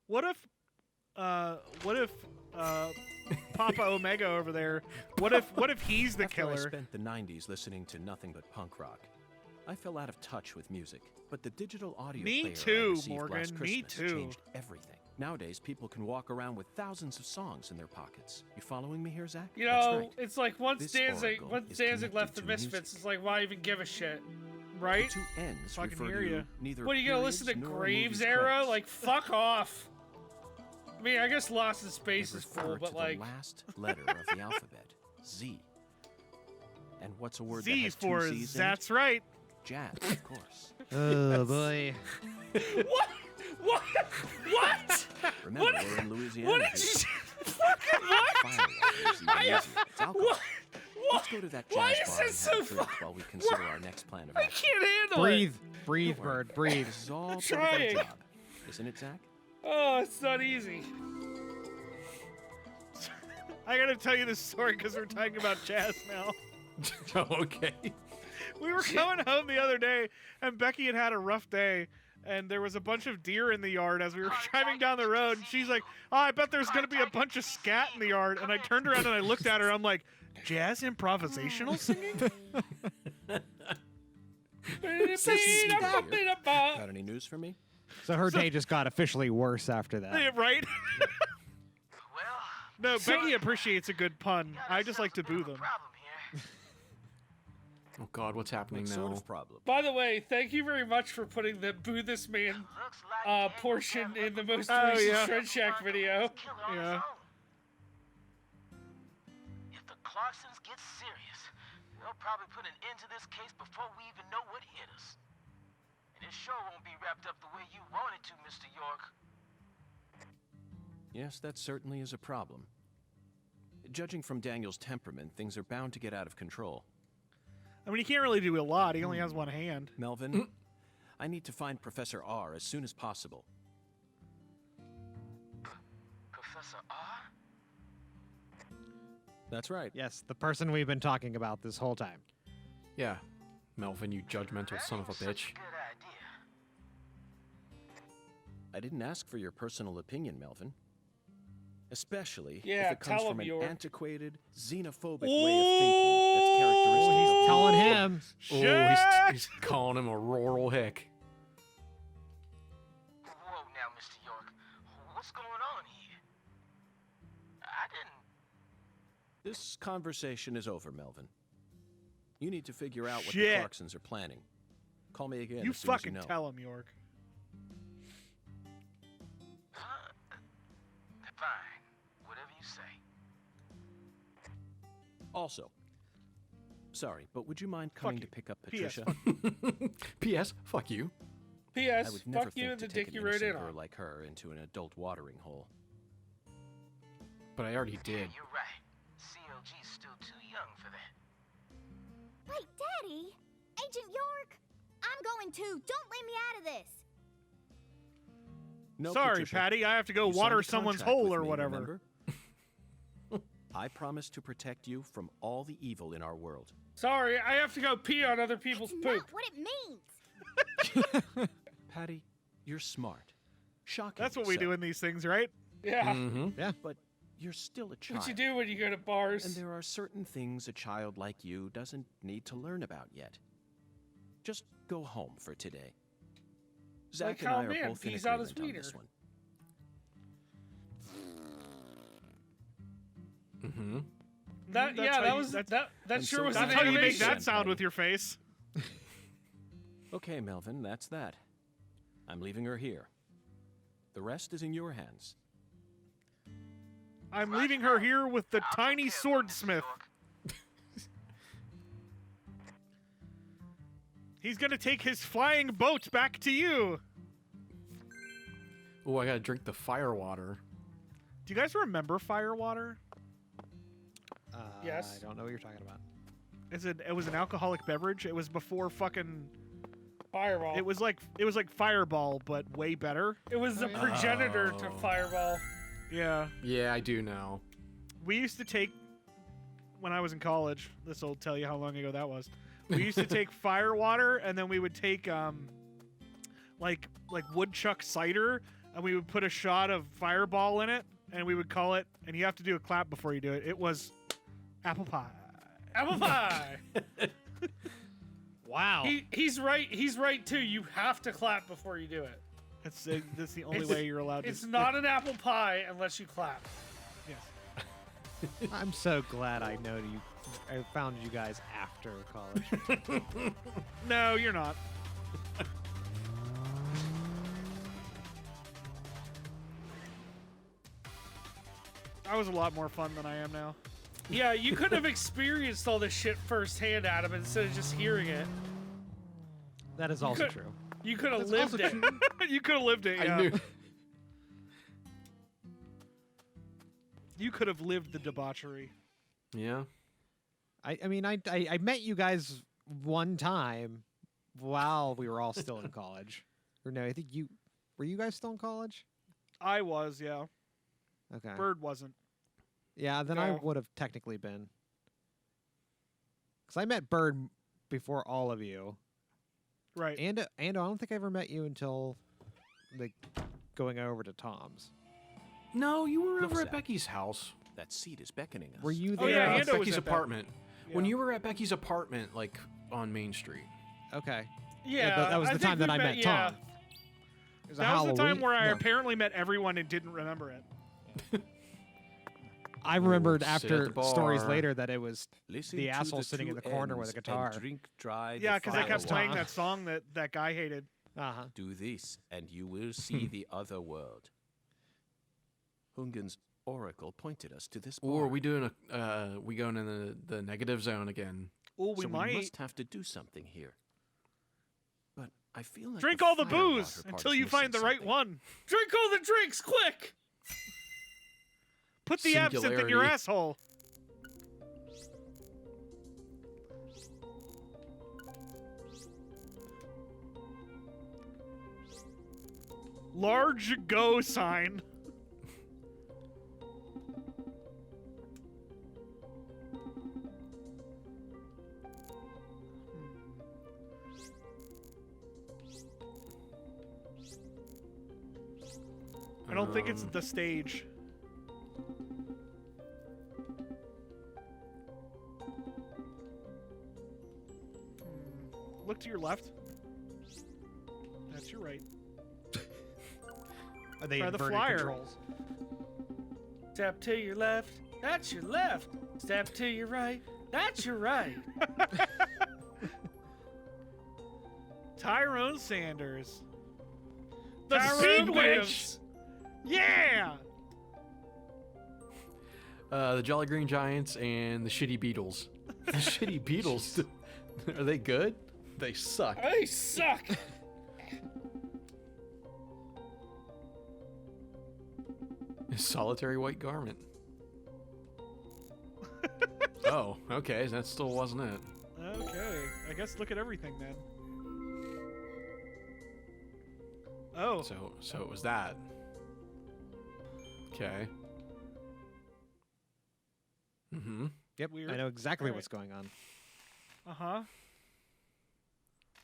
What if Papa Omega over there? What if he's the After killer? I spent the 90s listening to nothing but punk rock, I fell out of touch with music. But the digital audio Me player too, I received Morgan, last me Christmas too. changed everything. Nowadays, people can walk around with thousands of songs in their pockets. You following me here, Zach? You That's know, right. it's like once This Danzig oracle is left connected the to Misfits, music. it's like, why even give a shit? Right? The two ends Fucking refer hear to ya. neither What, are you gonna listen to periods nor Graves movie era? credits. Like, fuck off. I mean, I guess Lost in Space They is refer cool, to but the like... last letter of the alphabet, Z. And what's a word that Z has two for Z's in it? that's right. Jazz, of course. Oh boy. What? What? What? Remember, What? we're in Louisiana. What did here. you... Fucking what? Firewater is even easier. It's alcohol. What? Let's go to that jazz Why bar is and that have so a drink fu- while we consider our next plan of I action. can't handle Breathe, it. breathe, Don't worry. bird, breathe. This is all part of trying. our job, isn't it, Zach? Oh, it's not easy. I gotta tell you this story because we're talking about jazz now. Okay. We were coming home the other day, and Becky had a rough day, and there was a bunch of deer in the yard as we were driving down the road. And she's like, "Oh, I bet there's gonna be a bunch of scat in the yard." And I turned around and I looked at her. I'm like, "Jazz improvisational singing?" Got any news for me? So her day just got officially worse after that. Yeah, right? Well, No, Becky appreciates a good pun. I just like to boo them. problem here. Oh God, what's happening What now? sort of problem? By the way, thank you very much for putting the Boo This Man Looks like portion in the most Oh, recent yeah. Shred Shack video. Yeah. If the Clarksons get serious, they'll probably put an end to this case before we even know what hit us. And it sure won't be wrapped up the way you want it to, Mr. York. Yes, that certainly is a problem. Judging from Daniel's temperament, things are bound to get out of control. I mean, he can't really do a lot. He only has one hand. Melvin, I need to find Professor R as soon as possible. Professor R? That's right. Yes, the person we've been talking about this whole time. Yeah, Melvin, you judgmental son of a Such a bitch. good idea. I didn't ask for your personal opinion, Melvin. Especially Yeah, if it comes tell from him, an York. antiquated, xenophobic way of thinking that's characteristic He's of telling him. Oh, he's calling him a rural hick. Whoa now, Mr. York. What's going on here? I didn't... This conversation is over, Melvin. You need to figure out what Shit. the Clarksons are planning. Call me again You as soon as fucking you know. tell him, York. Fine. Whatever you say. Also, sorry, but would you mind coming you. to pick up P.S. Patricia? P.S. Fuck you. I P.S. would never Fuck you think and to the take dick an you rode in innocent girl on. like her into an adult watering hole. But I already did. You're right. CLG's still too young for that. Wait, Daddy! Agent York! I'm going too. Don't leave me out of this. No, Sorry, Patricia. Patty. I have to go You water signed a someone's contract hole with or me, whatever. remember? I promise to protect you from all the evil in our world. Sorry, I have to go pee on other people's That's poop. not what it means. Patty, you're smart. Shocking. That's what we do in these things, right? Yeah. Mm-hmm. But you're still a child. What you do when you go to bars. And there are certain things a child like you doesn't need to learn about yet. Just go home for today. Zach Like and how I are man both in pees out his agreement on this wiener. one. Mm-hmm. That That's yeah, how that you- was that's- that and sure so was That's an how you make animation. that sound with your face. Okay, Melvin, that's that. I'm leaving her here. The rest is in your hands. I'm leaving her here with the I'll tiny take care of it, Mr. swordsmith. York. He's gonna take his flying boat back to you. Oh, I gotta drink the fire water. Do you guys remember Firewater? Yes. I don't know what you're talking about. It was an alcoholic beverage. It was before fucking Fireball. It was like Fireball, but way better. It was the progenitor to Fireball. Yeah. Yeah, I do know. We used to take, when I was in college, this will tell you how long ago that was. We used to take fire water, and then we would take like woodchuck cider, and we would put a shot of Fireball in it, and we would call it, and you have to do a clap before you do it. It was apple pie. Apple pie. Wow. He's right. He's right too. You have to clap before you do it. That's the only way you're allowed to. It's not an apple pie unless you clap. Yes. I'm so glad I found you guys after college. No, you're not. I was a lot more fun than I am now. Yeah, you could have experienced all this shit firsthand, Adam, instead of just hearing it. That is also could- true. You could have That's lived also it. true. You could have lived it. Yeah. I knew. You could have lived the debauchery. Yeah. I mean, I met you guys one time while we were all still in college. Or no, I think were you guys still in college? I was, yeah. Okay. Bird wasn't. Yeah, then I No. would have technically been. Because I met Bird before all of you. Right. And I don't think I ever met you until, like, going over to Tom's. No, you were Look, over at Zach. Becky's house. That seat is beckoning us. Were you Oh, there? yeah, Ando was Becky's at that. apartment. When Yeah. you were at Becky's apartment, like on Main Street. Okay. Yeah, that was I the think time that we I met yeah. Tom. It was a That was the time Halloween- where I no. apparently met everyone and didn't remember it. I remembered sit at after the stories bar. later that it was Listen the to asshole the sitting in two the corner with a ends and guitar. Drink dry Yeah, because they the kept fire playing water. that song that guy hated. Uh-huh. Do this, and you will see the other world. Hungen's oracle pointed us to this bar. Or are we doing we going in the negative zone again? Oh, we so might. we must have to do something here. But I feel like Drink all the fire booze water part until is you find the missing right something. one. Drink all the drinks, quick! Put the absinthe in your Singularity. asshole. Large go sign. I don't think it's the stage. Look to your left. That's your right. Are they Try the inverted flyer. controls? Step to your left. That's your left. Step to your right. That's your right. Tyrone Sanders. The Tyrone Speed Witch. Williams. Yeah. The Jolly Green Giants and the Shitty Beatles. The Shitty Beatles. Are they good? They suck. They suck. Solitary white garment. Oh, okay. That still wasn't it. Okay. I guess look at everything then. Oh. So it was that. Okay. Mm-hmm. Yep, Weird. I know exactly Alright. what's going on. Uh-huh.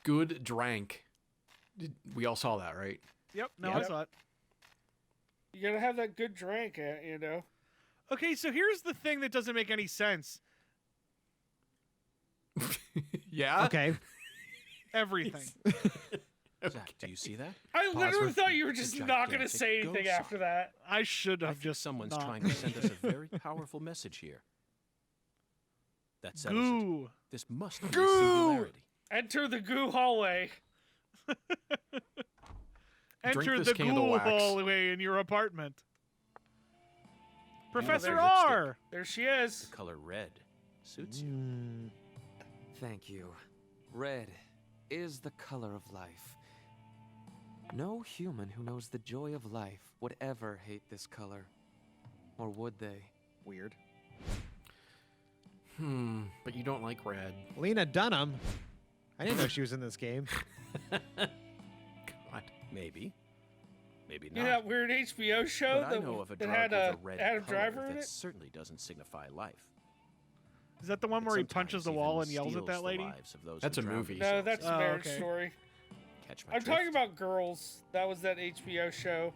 Good drank. We all saw that, right? Yep. No, I Yep. saw it. You gotta have that good drink, you know. Okay, so here's the thing that doesn't make any sense. Yeah. Okay. Everything. Zach, do you see that? I Pause literally for- thought you were just not gonna gigantic say anything ghost after that. I should I have think just someone's not. trying to send us a very powerful message here. That settles it. Goo. This must be a Goo! singularity. Enter the goo hallway. Enter this the candle ghoul wax. hallway in your apartment. Professor there's R. There she is. The color red suits you. Mm, Thank you. Red is the color of life. No human who knows the joy of life would ever hate this color. Or would they? weird. But you don't like red. Lena Dunham. I didn't know she was in this game. God. Maybe. Maybe You not. know that weird HBO show But I know of a that drug had with a red Adam color Driver in that it? certainly doesn't signify life. Is that the one It where he sometimes punches the even wall and yells at steals that the lady? lives of those That's who a drown movie. No, themselves. that's Oh, Marriage okay. Story. Catch my I'm talking drift? about Girls. That was that HBO show.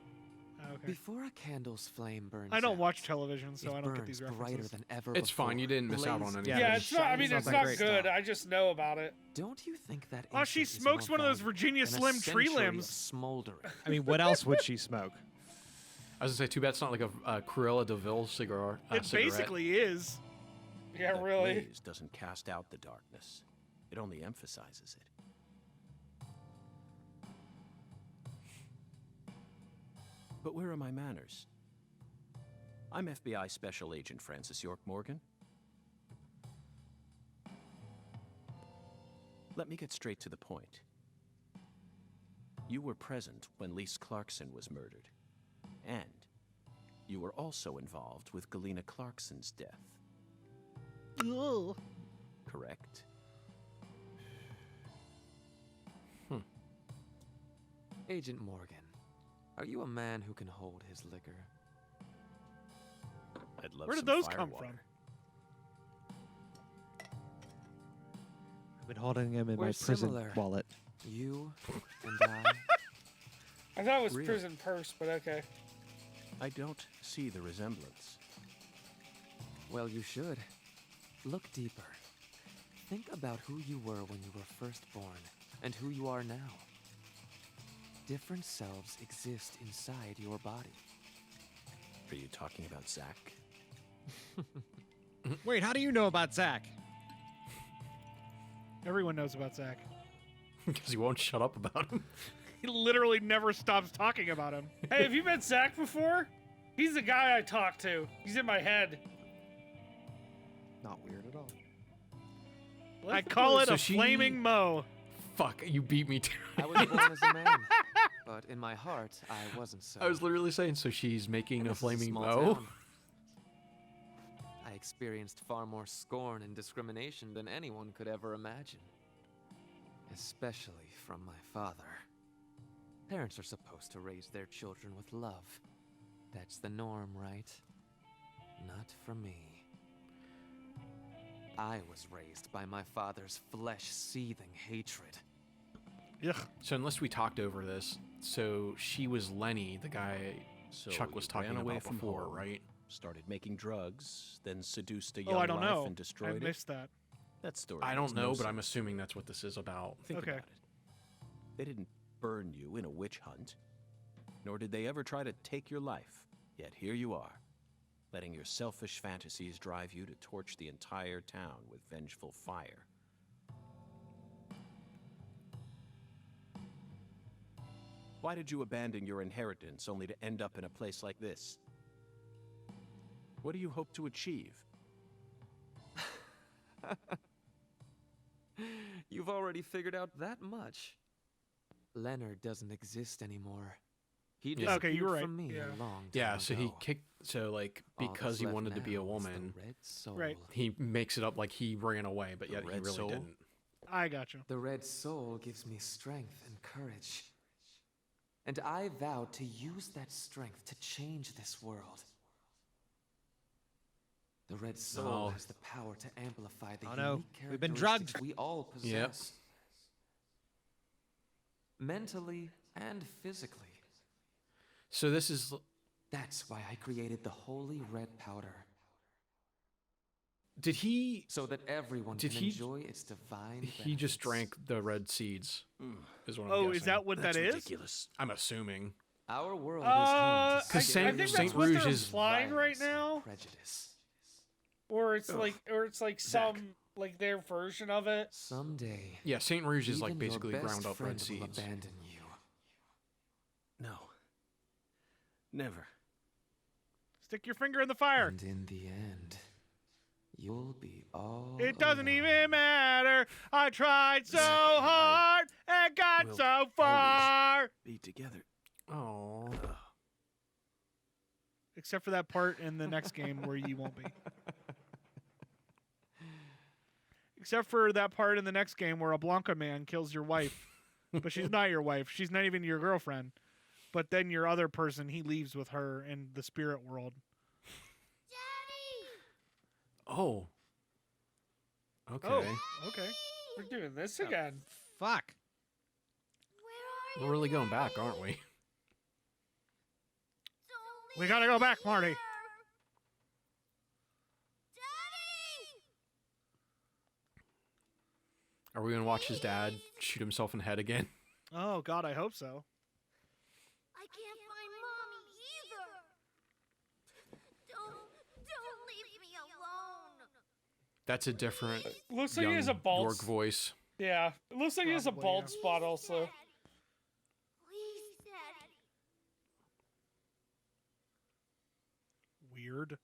Oh, okay. Before a candle's flame burns I don't out, watch television, so it I don't get burns these brighter references. than ever It's fine. You before, didn't miss out on blazing anything. Yeah, Yeah, it's not. I mean, shining it's not not great. good. I just know about it. Don't you think that? Oh, she insect is smokes more one of those valuable Virginia than a Slim tree century of limbs. Smoldering. I mean, what else would she smoke? I was gonna say, too bad it's not like a Cruella de Vil cigar. It cigarette. basically is. Yeah, That really. blaze doesn't cast out the darkness. It only emphasizes it. But where are my manners? I'm FBI Special Agent Francis York Morgan. Let me get straight to the point. You were present when Lise Clarkson was murdered. And you were also involved with Galena Clarkson's death. Correct? Agent Morgan, are you a man who can hold his liquor? I'd love Where did some those come firewater. from? I've been holding him in We're my prison similar. wallet. You and I. I thought it was Really? Prison Purse, but okay. I don't see the resemblance. Well, you should. Look deeper. Think about who you were when you were first born and who you are now. Different selves exist inside your body. Are you talking about Zach? Wait, how do you know about Zach? Everyone knows about Zach. Because he won't shut up about him. He literally never stops talking about him. Hey, have you met Zach before? He's the guy I talk to. He's in my head. Not weird at all. I call it So a she- flaming mo. Fuck, you beat me to I was born as a man, but in my heart, I wasn't so. I was literally saying, so she's making And a this is flaming small mo? town. I experienced far more scorn and discrimination than anyone could ever imagine. Especially from my father. Parents are supposed to raise their children with love. That's the norm, right? Not for me. I was raised by my father's flesh-seething hatred. Ugh. So unless we talked over this, so she was Lenny, the guy So Chuck was you talking ran away about from before, home, right? Started making drugs, then seduced a Oh, young I don't life know. and I destroyed it. missed that. That story. I makes don't know, no but I'm sense. assuming that's what this is about. Think Okay. about it. They didn't burn you in a witch hunt, nor did they ever try to take your life. Yet here you are, letting your selfish fantasies drive you to torch the entire town with vengeful fire. Why did you abandon your inheritance only to end up in a place like this? What do you hope to achieve? You've already figured out that much. Leonard doesn't exist anymore. He Yeah. disappeared Okay, you were right. from me Yeah. a long time Yeah, so he ago. kicked, so like, All because that's he left wanted to be a now is the woman, red soul. Right. he makes it up like he ran away, but The yet he red really soul? didn't. I got you. The red soul gives me strength and courage. And I vow to use that strength to change this world. The red soul No. has the power to amplify the Oh, no. unique We've been characteristics drugged. we all possess. Yep. Mentally and physically. So this is, That's why I created the holy red powder. did he, So that everyone Did can he- enjoy its divine he just benefits. drank the red seeds, is what I'm Oh, guessing. is that what That's that is? ridiculous. I'm assuming. Our world I is home to 'Cause Saint- think that's Saint what Rouge they're is implying right violence and now. Prejudice. Or it's like Zach. some like their version of it. Someday, Yeah, Saint Rouge is like even your basically best ground up red friend will seeds. abandon you. No. Never. Stick your finger in the fire. And in the end, you'll be all It doesn't alone. even matter. I tried so hard and got will so far. Be together. Oh, Except for that part in the next game where you won't be. Except for that part in the next game where a Blanca man kills your wife. But she's not your wife. She's not even your girlfriend. But then your other person, he leaves with her in the spirit world. Oh. Okay. Oh, okay. We're doing this again. Fuck. We're really going back, aren't we? We gotta go back, Marty. Are we gonna watch his dad shoot himself in the head again? Oh, God, I hope so. I can't find Mommy either. Don't leave me alone. That's a different Looks like young he has a bald. York voice. Yeah, it looks like he has a Probably, bald yeah. spot also. Please, Daddy. Weird.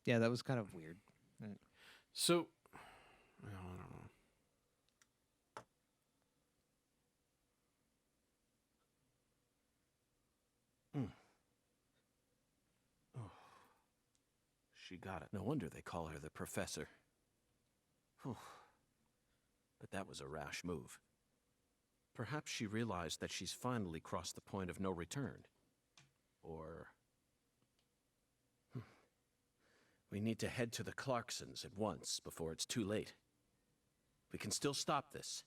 Yeah, that was kind of weird. So, I don't know. She got it. No wonder they call her the Professor. Whew. But that was a rash move. Perhaps she realized that she's finally crossed the point of no return. Or... We need to head to the Clarksons at once before it's too late. We can still stop this.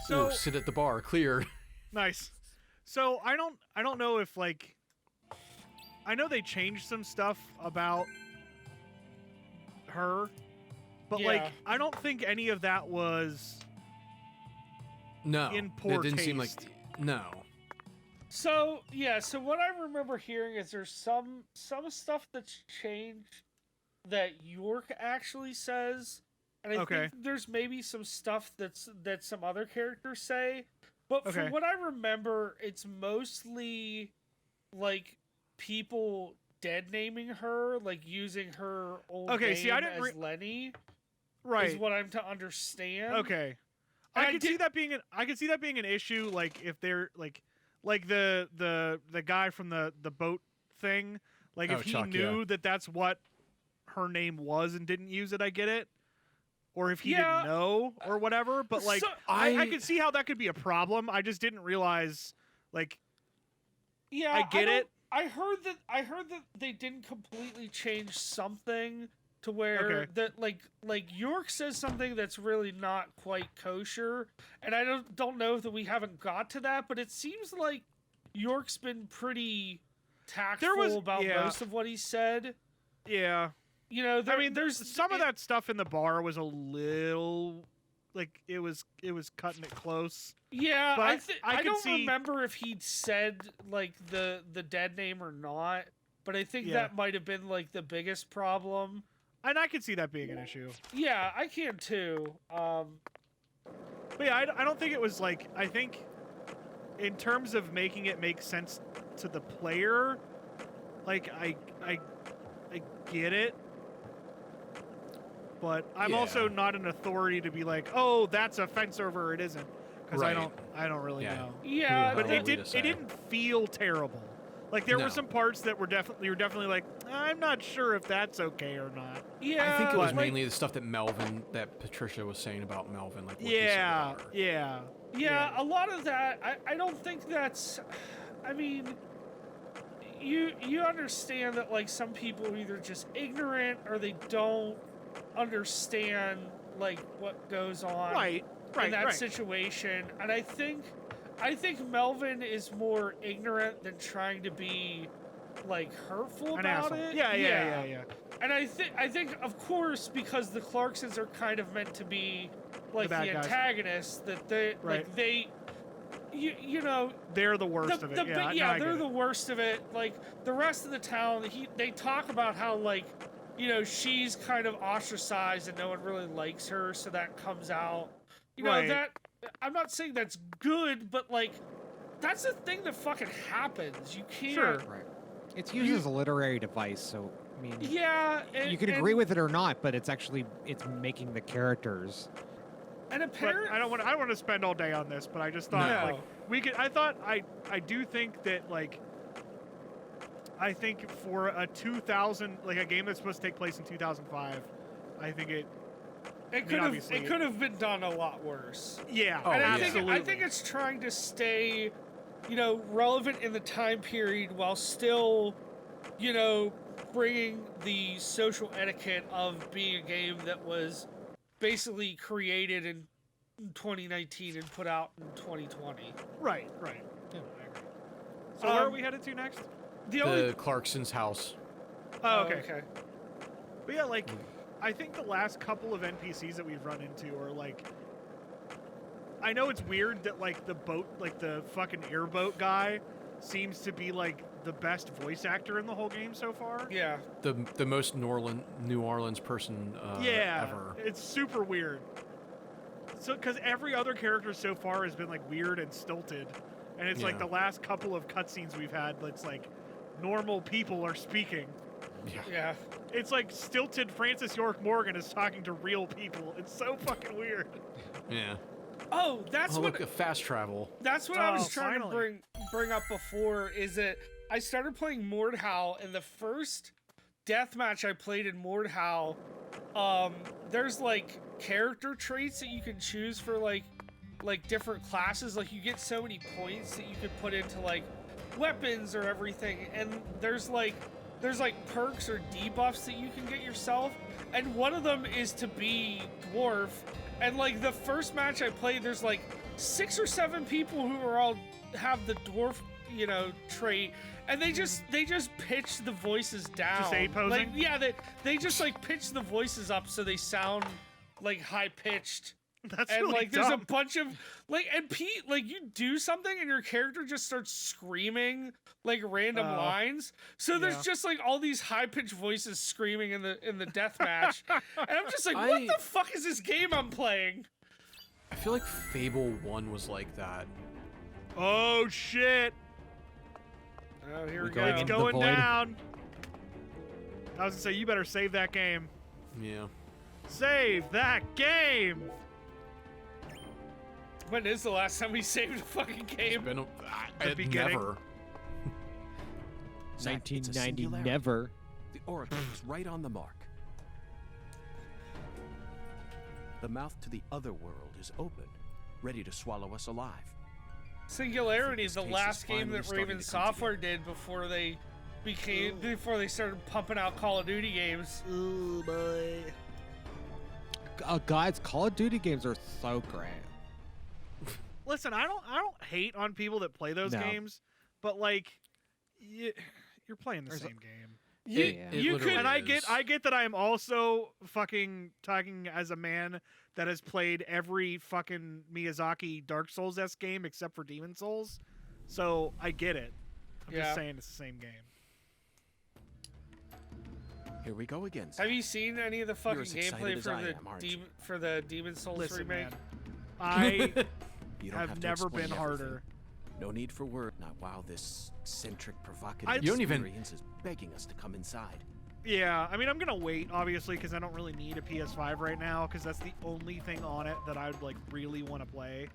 So Ooh, sit at the bar, clear. nice. So I don't know if like I know they changed some stuff about her, but Yeah. like I don't think any of that was No, in poor it didn't seem like. taste. No. So yeah, so what I remember hearing is there's some stuff that's changed that York actually says, and I Okay. think there's maybe some stuff that some other characters say. But Okay. from what I remember, it's mostly like people dead naming her, like using her old Okay, name see, I didn't as Lenny. right. Is what I'm to understand. Okay. And I I could see that being an issue, like if they're like the guy from the boat thing, like Oh, if he Chuck, knew yeah. that that's what her name was and didn't use it, I get it. Or if he Yeah. didn't know or whatever, but like So- I could see how that could be a problem. I just didn't realize like Yeah, I get don't- it. I heard that they didn't completely change something to where Okay. that like York says something that's really not quite kosher, and I don't know that we haven't got to that, but it seems like York's been pretty tactful about yeah. most of what he said. yeah. You know, I mean, there's some of that stuff in the bar was a little like it was cutting it close. Yeah, But I I could don't see- remember if he'd said like the dead name or not, but I think Yeah. that might have been like the biggest problem. And I could see that being an issue. Yeah, I can too. But yeah, I don't think it was like, I think in terms of making it make sense to the player, like I get it. But I'm Yeah. also not an authority to be like, oh, that's a fence over, it isn't. Because Right. I don't really Yeah. know. Yeah, Who But the hell it are we to it say? didn't feel terrible. Like there No. were some parts that were you're definitely like, I'm not sure if that's okay or not. yeah. I think it was like- mainly the stuff that Patricia was saying about Melvin. Like what he said Yeah, about her. yeah. Yeah, a lot of that. I don't think that's. I mean, you understand that like some people are either just ignorant or they don't understand like what goes on Right, in that right. situation, and I think Melvin is more ignorant than trying to be like hurtful An about asshole. it. Yeah. And I think of course because the Clarksons are kind of meant to be like bad the guys. antagonists that they Right. like they you know They're the worst of it. Yeah, no, I they're get the it. worst of it. Like the rest of the town, they talk about how like you know she's kind of ostracized and no one really likes her, so that comes out. You know Right. that I'm not saying that's good, but like that's a thing that fucking happens. You can't. Sure. Right. It's used as a literary device, so I mean, Yeah. you can agree with it or not, but it's making the characters. And But apparently, I don't want to spend all day on this, but I just thought No. like we could. I thought I do think that like I think for a 2000, like a game that's supposed to take place in 2005, I think it could have been done a lot worse. Yeah, Oh, And absolutely. I think it's trying to stay, relevant in the time period while still, bringing the social etiquette of being a game that was basically created in 2019 and put out in 2020. Right. Yeah, I agree. So where are we headed to next? The Clarkson's house. Oh, okay. But yeah, like, I think the last couple of NPCs that we've run into are like, I know it's weird that like the boat, like the fucking airboat guy, seems to be like the best voice actor in the whole game so far. Yeah. The most New Orleans person ever. It's super weird. So, because every other character so far has been like weird and stilted, and it's like the last couple of cutscenes we've had, that's like normal people are speaking. Yeah. It's like stilted Francis York Morgan is talking to real people. It's so fucking weird. Yeah. Oh, that's what. Look, fast travel. That's what I was trying finally. to bring up before. Is that I started playing Mordhau, and the first deathmatch I played in Mordhau, there's like character traits that you can choose for like different classes. Like you get so many points that you could put into like weapons or everything, and there's like perks or debuffs that you can get yourself, and one of them is to be dwarf. And like the first match I played, there's like 6 or 7 people who are all have the dwarf, trait, and they just pitch the voices down. Just A-posing? Like, yeah, they just like pitch the voices up so they sound like high pitched. That's And really like there's a dumb. bunch of and Pete, like you do something and your character just starts screaming like random lines. So there's just like all these high pitched voices screaming in the death match. And I'm just like, what the fuck is this game I'm playing? I feel like Fable 1 was like that. Oh shit! Oh, here we going go. It's into the going void. down. I was gonna say, you better save that game. Yeah. Save that game. When is the last time we saved a fucking game? Been beginning. never. Zack, it's a 1990 singularity. never. The oracle is right on the mark. The mouth to the other world is open, ready to swallow us alive. Singularity is the This case last is game finally that starting Raven to come Software did before they started pumping out Call of Duty games. Oh boy. Guys, Call of Duty games are so great. Listen, I don't hate on people that play those No. games, but like, you're playing the same game. It You literally could And I is. get that I am also fucking talking as a man that has played every fucking Miyazaki Dark Souls-esque game except for Demon Souls. So I get it. I'm Yeah. just saying it's the same game. Here we go again. Have you seen any of the fucking as excited gameplay as I am, aren't you? for the Demon Souls Listen, remake? man. I You don't have to never explain been everything. harder. No need for word. Not while this eccentric, provocative You don't even- experience is begging us to come inside. Yeah, I mean, I'm gonna wait, obviously, because I don't really need a PS5 right now, because that's the only thing on it that I would, like, really want to play.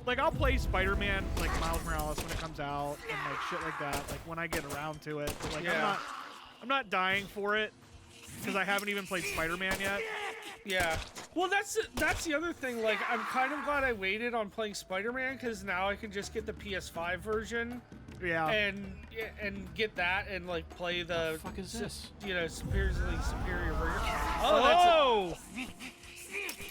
Like, I'll play Spider-Man, like, Miles Morales when it comes out, and, like, shit like that, like, when I get around to it. But, like, Yeah. I'm not dying for it, because I haven't even played Spider-Man yet. Yeah. Well, that's the other thing. Like, I'm kind of glad I waited on playing Spider-Man because now I can just get the PS5 version Yeah. and get that and like play the fuck is this? superior version. Oh!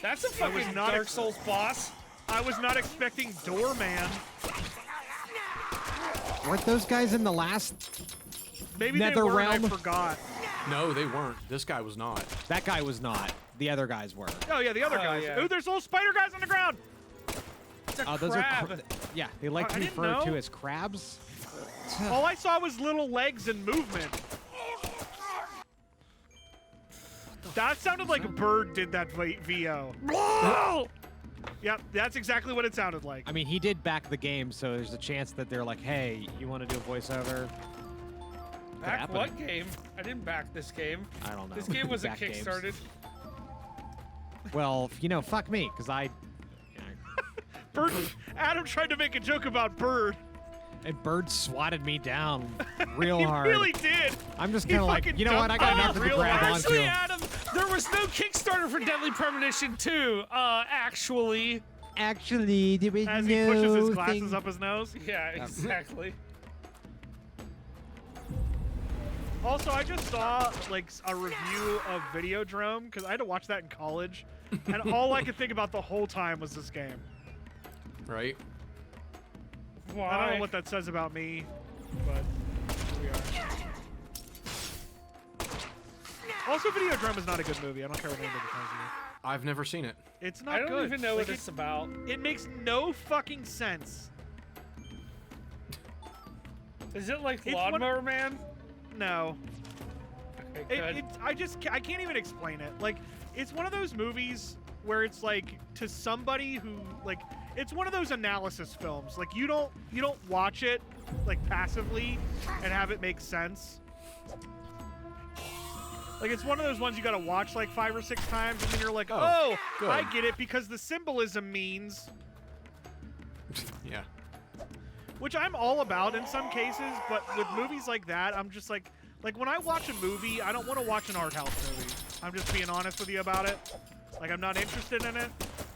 That's a fucking not Dark Souls boss. I was not expecting Doorman. Weren't those guys in the last? Maybe they Nether were, and I realm? forgot. No, they weren't. This guy was not. That guy was not. The other guys were. Oh, yeah, the other Oh, guys. yeah. Oh, there's little spider guys on the ground! It's a Those crab. are. Yeah, they like I to be didn't referred to know. as crabs. All I saw was little legs and movement. That sounded like a bird did that VO. Yep, that's exactly what it sounded like. I mean, he did back the game, so there's a chance that they're like, "Hey, you want to do a voiceover?" Back happen. what game? I didn't back this game. I don't know. This game wasn't Back games. kickstarted. Well, fuck me, because I. Bird. Adam tried to make a joke about bird. And Bird swatted me down real He hard. really did. I'm just He kind of like, fucking you know what? I got dumped nothing me to real grab hard. onto. Actually, Adam, there was no Kickstarter for Deadly Premonition 2. Actually. Actually, there was As no he pushes his glasses thing. up his nose. Yeah, exactly. Also, I just saw like a review of Videodrome because I had to watch that in college, and all I could think about the whole time was this game. Right? Why? I don't know what that says about me, but here we are. Also, Videodrome is not a good movie. I don't care what anybody tells you. I've never seen it. It's not I don't good. even know Like, what it's about. It makes no fucking sense. Is it like It's one- Lawnmower Man? No. Okay, good. I can't even explain it. Like, it's one of those movies where it's like to somebody who like it's one of those analysis films. Like you don't watch it like passively and have it make sense. Like it's one of those ones you gotta watch like 5 or 6 times and then you're like, oh, good. I get it because the symbolism means, Yeah. which I'm all about in some cases, but with movies like that, I'm just like when I watch a movie, I don't want to watch an art house movie. I'm just being honest with you about it. Like I'm not interested in it.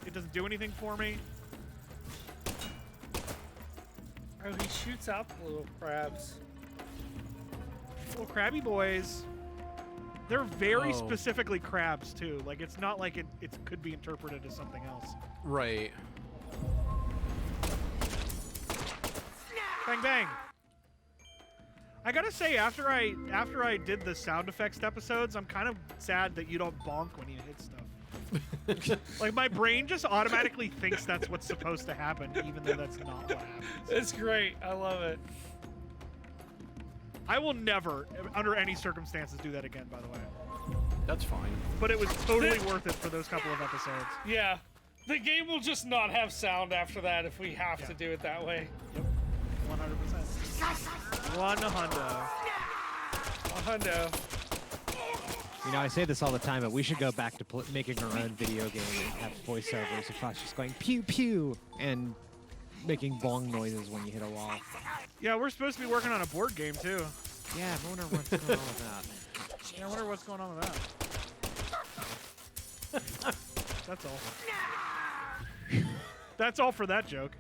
It doesn't do anything for me. Oh, he shoots out the little crabs. Little crabby boys. They're very Oh. specifically crabs too. Like it's not like it could be interpreted as something else. Right. Bang bang. I gotta say, after I did the sound effects episodes, I'm kind of sad that you don't bonk when you hit stuff. Like my brain just automatically thinks that's what's supposed to happen, even though that's not what happens. It's great. I love it. I will never, under any circumstances, do that again. By the way, That's fine. but it was totally worth it for those couple of episodes. Yeah. The game will just not have sound after that if we have to Yeah. do it that way. 100%. 100. A hundo. You know, I say this all the time, but we should go back to making our own video game and have voiceovers of us just going pew pew and making bong noises when you hit a wall. Yeah, we're supposed to be working on a board game too. Yeah, I wonder what's going on with that. Yeah, I wonder what's going on with that. That's all. That's all for that joke.